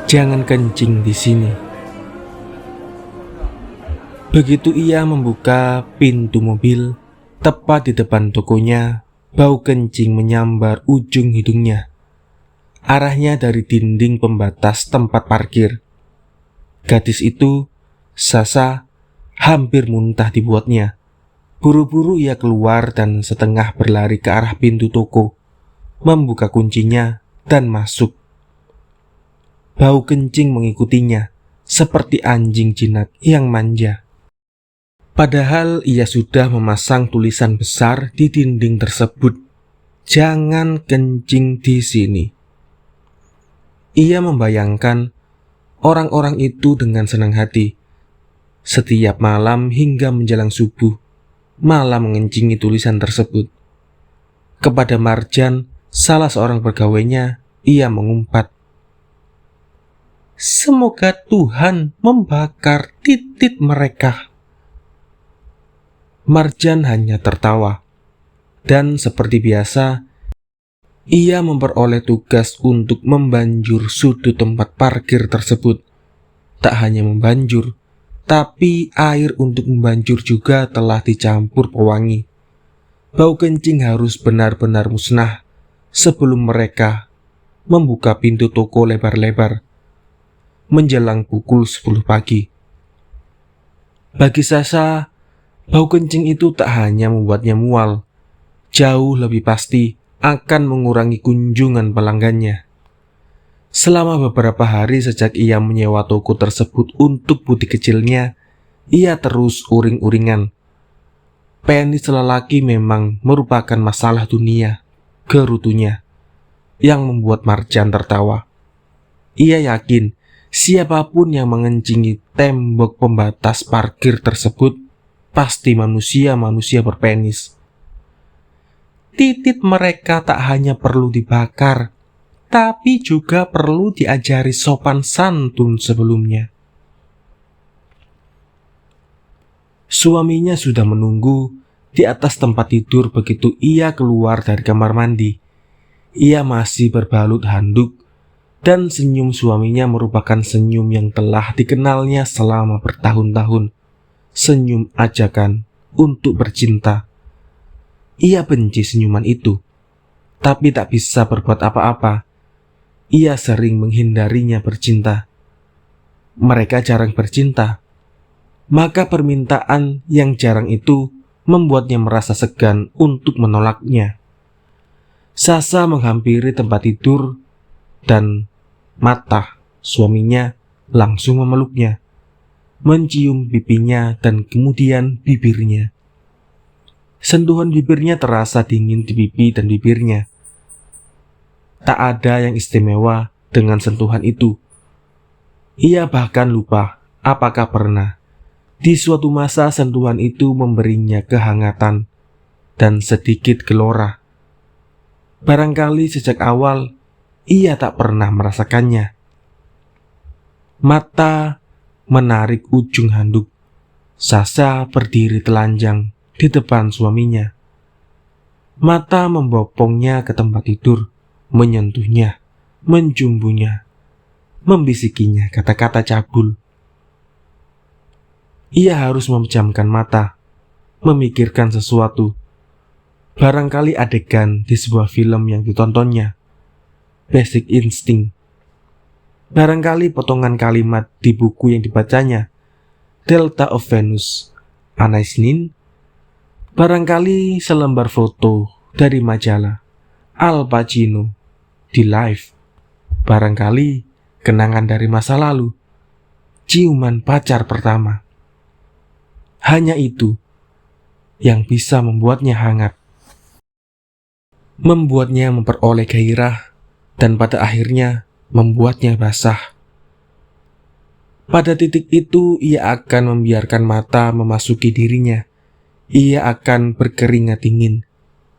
Jangan kencing di sini. Begitu ia membuka pintu mobil, tepat di depan tokonya, bau kencing menyambar ujung hidungnya. Arahnya dari dinding pembatas tempat parkir. Gadis itu, Sasa, hampir muntah dibuatnya. Buru-buru ia keluar dan setengah berlari ke arah pintu toko, membuka kuncinya dan masuk. Bau kencing mengikutinya, seperti anjing jinak yang manja. Padahal ia sudah memasang tulisan besar di dinding tersebut, "Jangan kencing di sini." Ia membayangkan orang-orang itu dengan senang hati. Setiap malam hingga menjelang subuh, malah mengencingi tulisan tersebut. Kepada Marjan, salah seorang pegawainya, ia mengumpat, "Semoga Tuhan membakar titik mereka." Marjan hanya tertawa, dan seperti biasa, ia memperoleh tugas untuk membanjur sudut tempat parkir tersebut. Tak hanya membanjur, tapi air untuk membanjur juga telah dicampur pewangi. Bau kencing harus benar-benar musnah sebelum mereka membuka pintu toko lebar-lebar menjelang pukul 10 pagi. Bagi Sasa, bau kencing itu tak hanya membuatnya mual, jauh lebih pasti akan mengurangi kunjungan pelanggannya. Selama beberapa hari sejak ia menyewa toko tersebut untuk butik kecilnya, ia terus uring-uringan. Penis lelaki memang merupakan masalah dunia, gerutunya, yang membuat Marjan tertawa. Ia yakin siapapun yang mengencingi tembok pembatas parkir tersebut pasti manusia-manusia berpenis. Titik mereka tak hanya perlu dibakar, tapi juga perlu diajari sopan santun sebelumnya. Suaminya sudah menunggu di atas tempat tidur begitu ia keluar dari kamar mandi. Ia masih berbalut handuk, dan senyum suaminya merupakan senyum yang telah dikenalnya selama bertahun-tahun. Senyum ajakan untuk bercinta. Ia benci senyuman itu, tapi tak bisa berbuat apa-apa. Ia sering menghindarinya bercinta. Mereka jarang bercinta, maka permintaan yang jarang itu membuatnya merasa segan untuk menolaknya. Sasa menghampiri tempat tidur dan mata suaminya langsung memeluknya, mencium pipinya dan kemudian bibirnya. Sentuhan bibirnya terasa dingin di pipi dan bibirnya. Tak ada yang istimewa dengan sentuhan itu. Ia bahkan lupa apakah pernah di suatu masa sentuhan itu memberinya kehangatan dan sedikit gelora. Barangkali sejak awal ia tak pernah merasakannya. Mata menarik ujung handuk. Sasa berdiri telanjang di depan suaminya. Mata membopongnya ke tempat tidur, menyentuhnya, menjumbunya, membisikinya kata-kata cabul. Ia harus memejamkan mata, memikirkan sesuatu. Barangkali adegan di sebuah film yang ditontonnya. Basic Instinct. Barangkali potongan kalimat di buku yang dibacanya. Delta of Venus, Anais Nin. Barangkali selembar foto dari majalah Al Pacino di Life. Barangkali kenangan dari masa lalu, ciuman pacar pertama. Hanya itu yang bisa membuatnya hangat, membuatnya memperoleh gairah, dan pada akhirnya membuatnya basah. Pada titik itu ia akan membiarkan mata memasuki dirinya. Ia akan berkeringat dingin,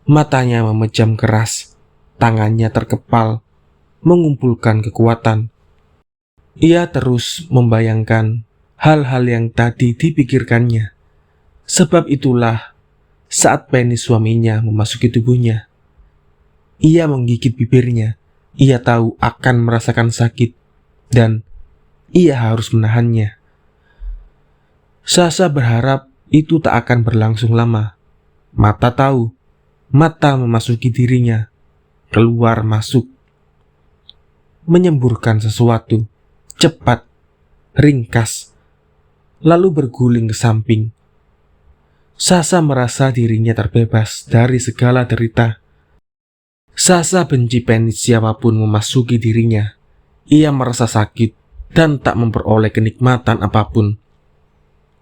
matanya memejam keras, tangannya terkepal, mengumpulkan kekuatan. Ia terus membayangkan hal-hal yang tadi dipikirkannya. Sebab itulah saat penis suaminya memasuki tubuhnya, ia menggigit bibirnya. Ia tahu akan merasakan sakit, dan ia harus menahannya. Sasha berharap itu tak akan berlangsung lama. Mata tahu, mata memasuki dirinya, keluar masuk, menyemburkan sesuatu, cepat, ringkas, lalu berguling ke samping. Sasha merasa dirinya terbebas dari segala derita. Sasha benci penis siapapun memasuki dirinya. Ia merasa sakit dan tak memperoleh kenikmatan apapun.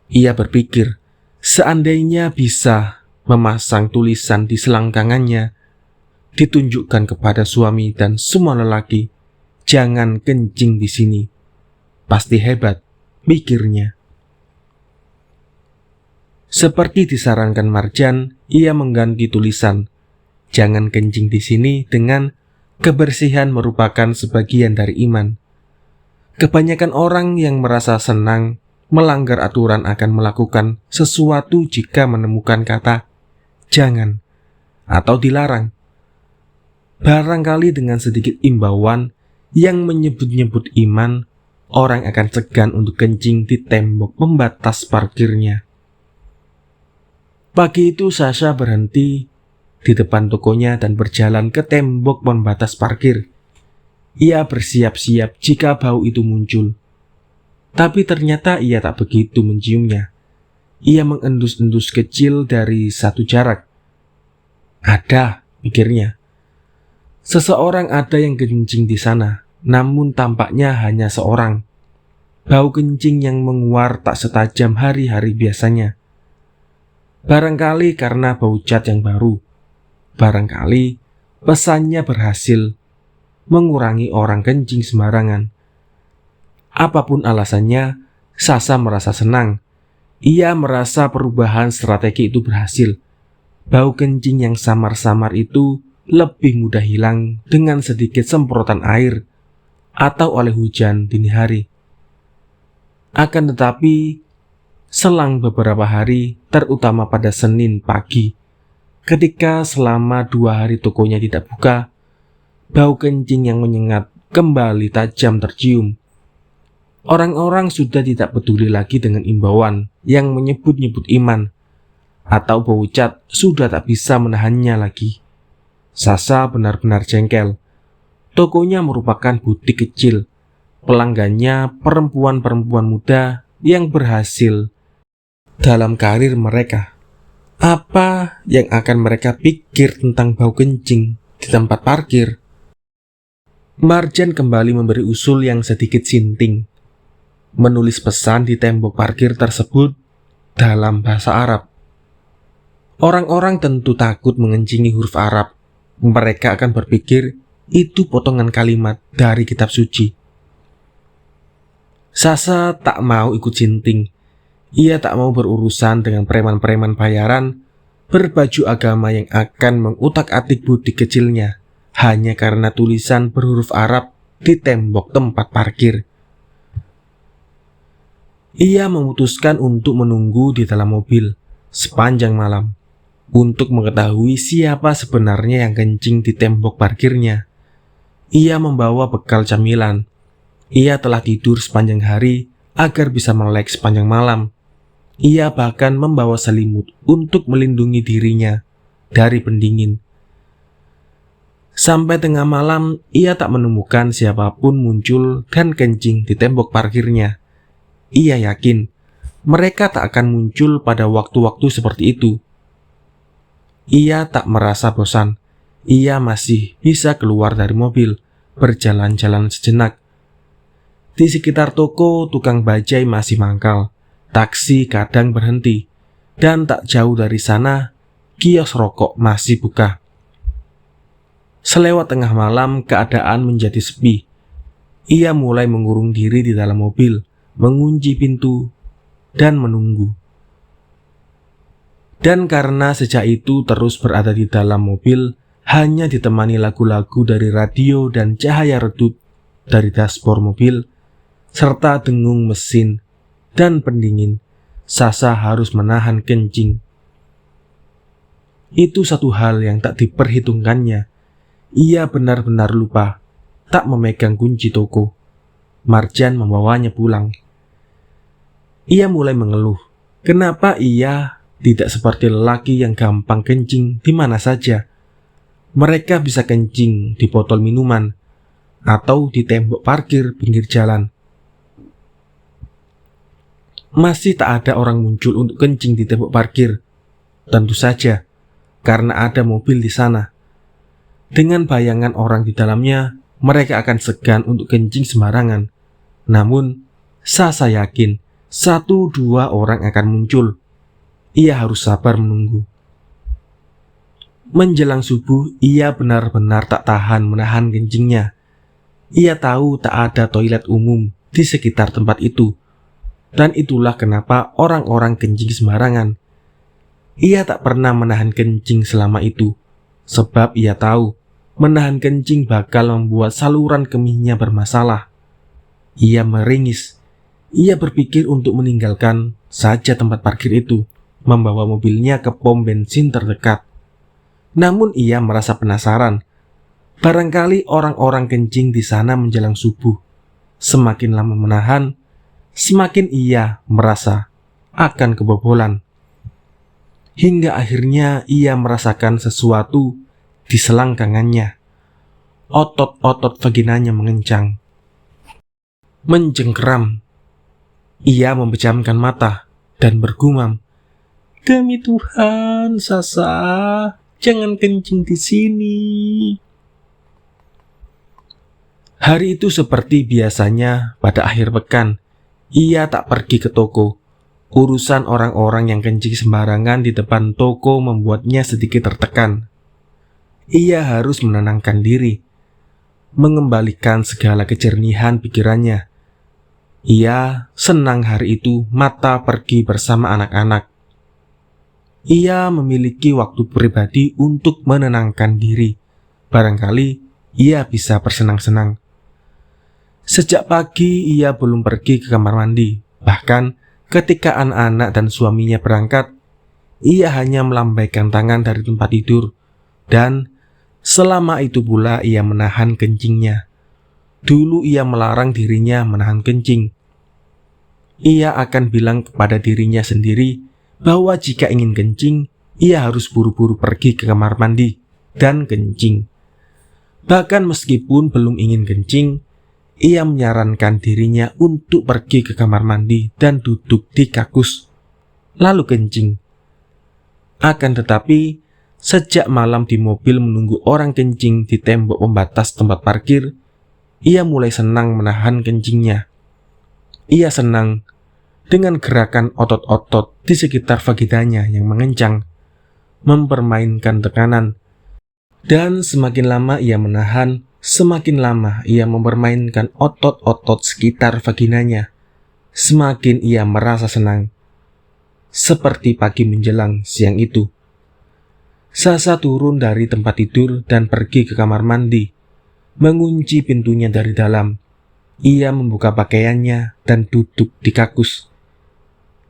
Ia berpikir, seandainya bisa memasang tulisan di selangkangannya, ditunjukkan kepada suami dan semua lelaki, "Jangan kencing di sini." Pasti hebat, pikirnya. Seperti disarankan Marjan, ia mengganti tulisan "Jangan kencing di sini" dengan "Kebersihan merupakan sebagian dari iman." Kebanyakan orang yang merasa senang melanggar aturan akan melakukan sesuatu jika menemukan kata "jangan" atau "dilarang". Barangkali dengan sedikit imbauan yang menyebut-nyebut iman, orang akan segan untuk kencing di tembok pembatas parkirnya. Pagi itu Sasha berhenti di depan tokonya dan berjalan ke tembok pembatas parkir. Ia bersiap-siap jika bau itu muncul. Tapi ternyata ia tak begitu menciumnya. Ia mengendus-endus kecil dari satu jarak. Ada, pikirnya. Seseorang ada yang kencing di sana, namun tampaknya hanya seorang. Bau kencing yang menguar tak setajam hari-hari biasanya. Barangkali karena bau cat yang baru. Barangkali pesannya berhasil mengurangi orang kencing sembarangan. Apapun alasannya, Sasha merasa senang. Ia merasa perubahan strategi itu berhasil. Bau kencing yang samar-samar itu lebih mudah hilang dengan sedikit semprotan air atau oleh hujan dini hari. Akan tetapi, selang beberapa hari, terutama pada Senin pagi, ketika selama 2 hari tokonya tidak buka, bau kencing yang menyengat kembali tajam tercium. Orang-orang sudah tidak peduli lagi dengan imbauan yang menyebut-nyebut iman, atau bau cat sudah tak bisa menahannya lagi. Sasha benar-benar jengkel. Tokonya merupakan butik kecil. Pelanggannya perempuan-perempuan muda yang berhasil dalam karir mereka. Apa yang akan mereka pikir tentang bau kencing di tempat parkir? Marjan kembali memberi usul yang sedikit sinting. Menulis pesan di tembok parkir tersebut dalam bahasa Arab. Orang-orang tentu takut mengencingi huruf Arab. Mereka akan berpikir itu potongan kalimat dari kitab suci. Sasha tak mau ikut sinting. Ia tak mau berurusan dengan preman-preman bayaran berbaju agama yang akan mengutak-atik butik kecilnya hanya karena tulisan berhuruf Arab di tembok tempat parkir. Ia memutuskan untuk menunggu di dalam mobil sepanjang malam untuk mengetahui siapa sebenarnya yang kencing di tembok parkirnya. Ia membawa bekal camilan. Ia telah tidur sepanjang hari agar bisa melek sepanjang malam. Ia bahkan membawa selimut untuk melindungi dirinya dari pendingin. Sampai tengah malam, ia tak menemukan siapapun muncul dan kencing di tembok parkirnya. Ia yakin mereka tak akan muncul pada waktu-waktu seperti itu. Ia tak merasa bosan. Ia masih bisa keluar dari mobil, berjalan-jalan sejenak. Di sekitar toko, tukang bajai masih mangkal. Taksi kadang berhenti. Dan tak jauh dari sana, kios rokok masih buka. Selewat tengah malam, keadaan menjadi sepi. Ia mulai mengurung diri di dalam mobil, mengunci pintu, dan menunggu. Dan karena sejak itu terus berada di dalam mobil, hanya ditemani lagu-lagu dari radio dan cahaya redup dari dashboard mobil, serta dengung mesin dan pendingin, Sasha harus menahan kencing. Itu satu hal yang tak diperhitungkannya. Ia benar-benar lupa tak memegang kunci toko. Marjan membawanya pulang. Ia mulai mengeluh, kenapa ia tidak seperti lelaki yang gampang kencing di mana saja. Mereka bisa kencing di botol minuman atau di tembok parkir pinggir jalan. Masih tak ada orang muncul untuk kencing di tembok parkir. Tentu saja, karena ada mobil di sana. Dengan bayangan orang di dalamnya, mereka akan segan untuk kencing sembarangan. Namun, Sasa yakin 1-2 orang akan muncul. Ia harus sabar menunggu. Menjelang subuh, ia benar-benar tak tahan menahan kencingnya. Ia tahu tak ada toilet umum di sekitar tempat itu. Dan itulah kenapa orang-orang kencing sembarangan. Ia tak pernah menahan kencing selama itu, sebab ia tahu menahan kencing bakal membuat saluran kemihnya bermasalah. Ia meringis. Ia berpikir untuk meninggalkan saja tempat parkir itu, membawa mobilnya ke pom bensin terdekat. Namun ia merasa penasaran. Barangkali orang-orang kencing di sana menjelang subuh. Semakin lama menahan, semakin ia merasa akan kebobolan. Hingga akhirnya ia merasakan sesuatu di selangkangannya. Otot-otot vaginanya mengencang, mencengkeram. Ia memejamkan mata dan bergumam, "Demi Tuhan, Sasa, jangan kencing di sini." Hari itu seperti biasanya pada akhir pekan, ia tak pergi ke toko. Urusan orang-orang yang kencing sembarangan di depan toko membuatnya sedikit tertekan. Ia harus menenangkan diri, mengembalikan segala kejernihan pikirannya. Ia senang hari itu Mata pergi bersama anak-anak. Ia memiliki waktu pribadi untuk menenangkan diri. Barangkali ia bisa bersenang-senang. Sejak pagi ia belum pergi ke kamar mandi. Bahkan ketika anak-anak dan suaminya berangkat, ia hanya melambaikan tangan dari tempat tidur. Dan selama itu pula ia menahan kencingnya. Dulu ia melarang dirinya menahan kencing. Ia akan bilang kepada dirinya sendiri bahwa jika ingin kencing, ia harus buru-buru pergi ke kamar mandi dan kencing. Bahkan meskipun belum ingin kencing, ia menyarankan dirinya untuk pergi ke kamar mandi dan duduk di kakus, lalu kencing. Akan tetapi, sejak malam di mobil menunggu orang kencing di tembok pembatas tempat parkir, ia mulai senang menahan kencingnya. Ia senang dengan gerakan otot-otot di sekitar vaginanya yang mengencang, mempermainkan tekanan. Dan semakin lama ia menahan, semakin lama ia mempermainkan otot-otot sekitar vaginanya. Semakin ia merasa senang. Seperti pagi menjelang siang itu, Sasa turun dari tempat tidur dan pergi ke kamar mandi, mengunci pintunya dari dalam. Ia membuka pakaiannya dan duduk di kakus.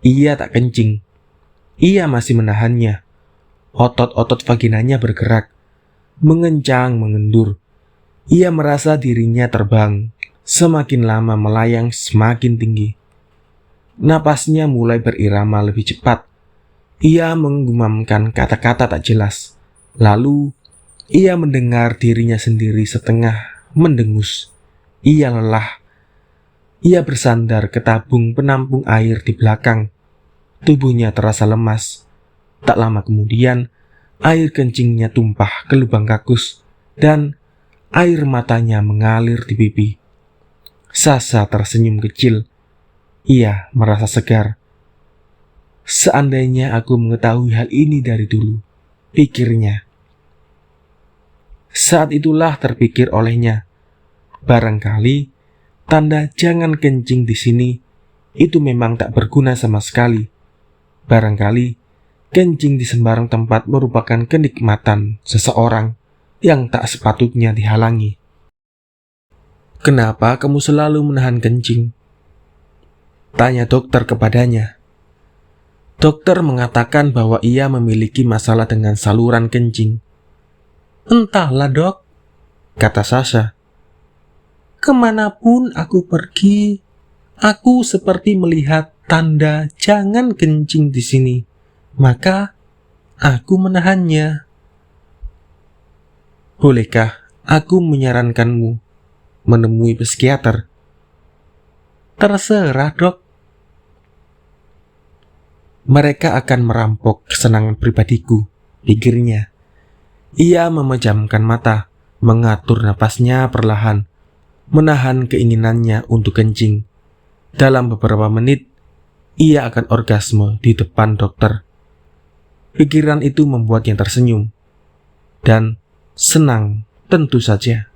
Ia tak kencing. Ia masih menahannya. Otot-otot vaginanya bergerak, mengencang, mengendur. Ia merasa dirinya terbang, semakin lama melayang semakin tinggi. Napasnya mulai berirama lebih cepat. Ia menggumamkan kata-kata tak jelas. Lalu, ia mendengar dirinya sendiri setengah mendengus. Ia lelah. Ia bersandar ke tabung penampung air di belakang. Tubuhnya terasa lemas. Tak lama kemudian, air kencingnya tumpah ke lubang kakus dan air matanya mengalir di pipi. Sasa tersenyum kecil. Ia merasa segar. Seandainya aku mengetahui hal ini dari dulu, pikirnya. Saat itulah terpikir olehnya, barangkali tanda jangan kencing di sini itu memang tak berguna sama sekali. Barangkali kencing di sembarang tempat merupakan kenikmatan seseorang yang tak sepatutnya dihalangi. "Kenapa kamu selalu menahan kencing?" tanya dokter kepadanya. Dokter mengatakan bahwa ia memiliki masalah dengan saluran kencing. "Entahlah dok," kata Sasa. Kemanapun aku pergi, aku seperti melihat tanda jangan kencing di sini. Maka aku menahannya. Bolehkah aku menyarankanmu menemui psikiater? Terserah, Dok. Mereka akan merampok kesenangan pribadiku, pikirnya. Ia memejamkan mata, mengatur napasnya perlahan, menahan keinginannya untuk kencing. Dalam beberapa menit, ia akan orgasme di depan dokter. Pikiran itu membuatnya tersenyum dan senang tentu saja.